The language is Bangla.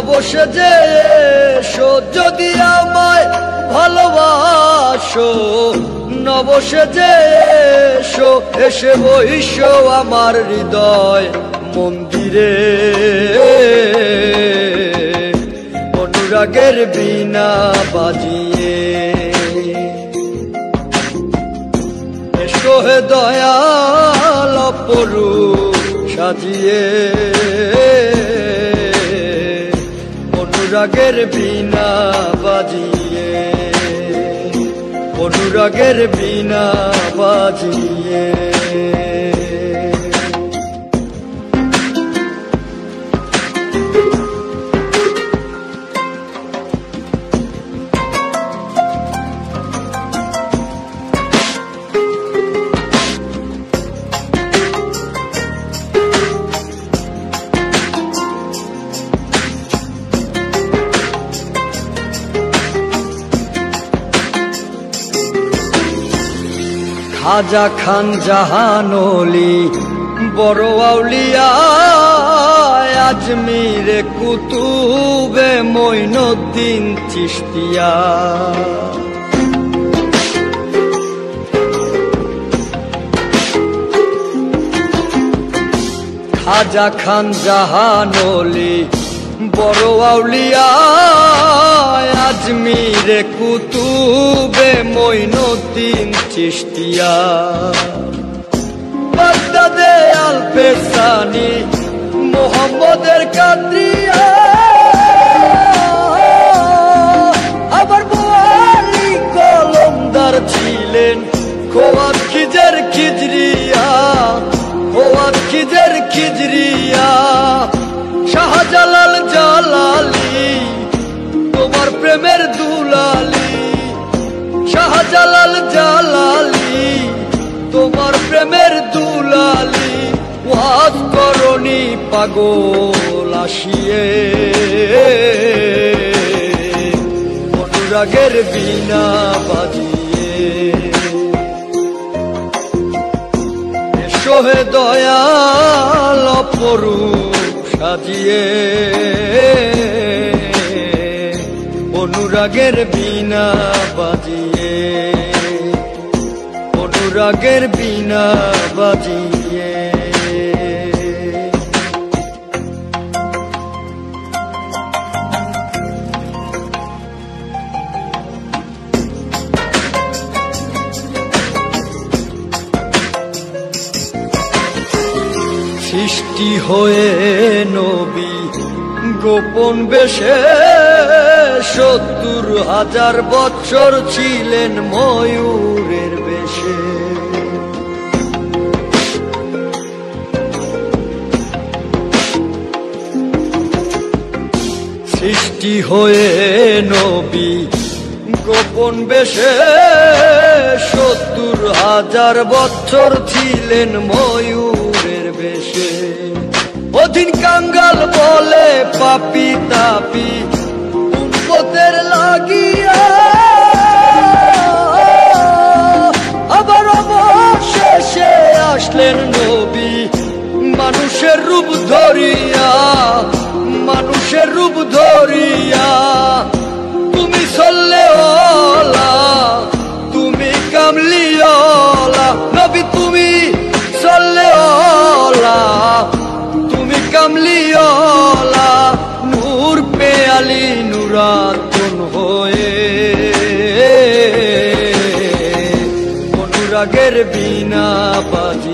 নবসে যে এসো যদি আমায় ভালোবাসো, নবসে যে এসো এসে বইসো আমার হৃদয় মন্দিরে। অনুরাগের বীণা বাজিয়ে এসো হে দয়াল অপরূপ সাজিয়ে। অনুরাগের বীণা বাজিয়ে, অনুরাগের বীণা বাজিয়ে। খাজা খান জাহানলি বড় আউলিয়া, আজমিরে কুতুবে মঈনুদ্দিন চিশতিয়া। খাজা খান জাহানলি বড় আউলিয়া, আজমিরে কুতুবে মঈনুদ্দিন চিশতিয়া। বাগদাদে আলফেসানি মোহাম্মদের কাদরিয়া, আবার বোয়ালি কলমদার ছিলেন খোয়াত খিজের খিজরিয়া, খোয়াত খিজের খিজরিয়া। শাহজালাল জালালি তোমার প্রেমের দুলালি, শাহজালাল জালালি তোমার প্রেমের দুলালি। ওয়াজ করনি পাগল আসিয়ে, অনুরাগের বীণা বাজিয়ে এসো হে দয়াল অপরূপ সাজিয়ে। অনুরাগের বীণা বাজিয়ে, অনুরাগের বীণা বাজিয়ে। সৃষ্টি হয়ে নবী গোপন বেশে ৭০,০০০ বছর ছিলেন ময়ূরের বেশে। সৃষ্টি হয়ে নবী গোপন বেশে ৭০,০০০ বছর ছিলেন ময়ূরের বেশে। অধীন কাঙ্গাল বলে পাপি তাপি উম্মতের লাগিয়া, আবার অবশেষে আসলেন নবী মানুষের রূপ ধরিয়া, মানুষের রূপ ধরিয়া। তুমি সল্লেওয়ালা, তুমি কামলিওয়ালা নবী, তুমি সল্লেওয়ালা, তুমি কামলিওয়ালা। নূর পেয়ালি নুরাতুন হয়ে, অনুরাগের বীণা বাজিয়ে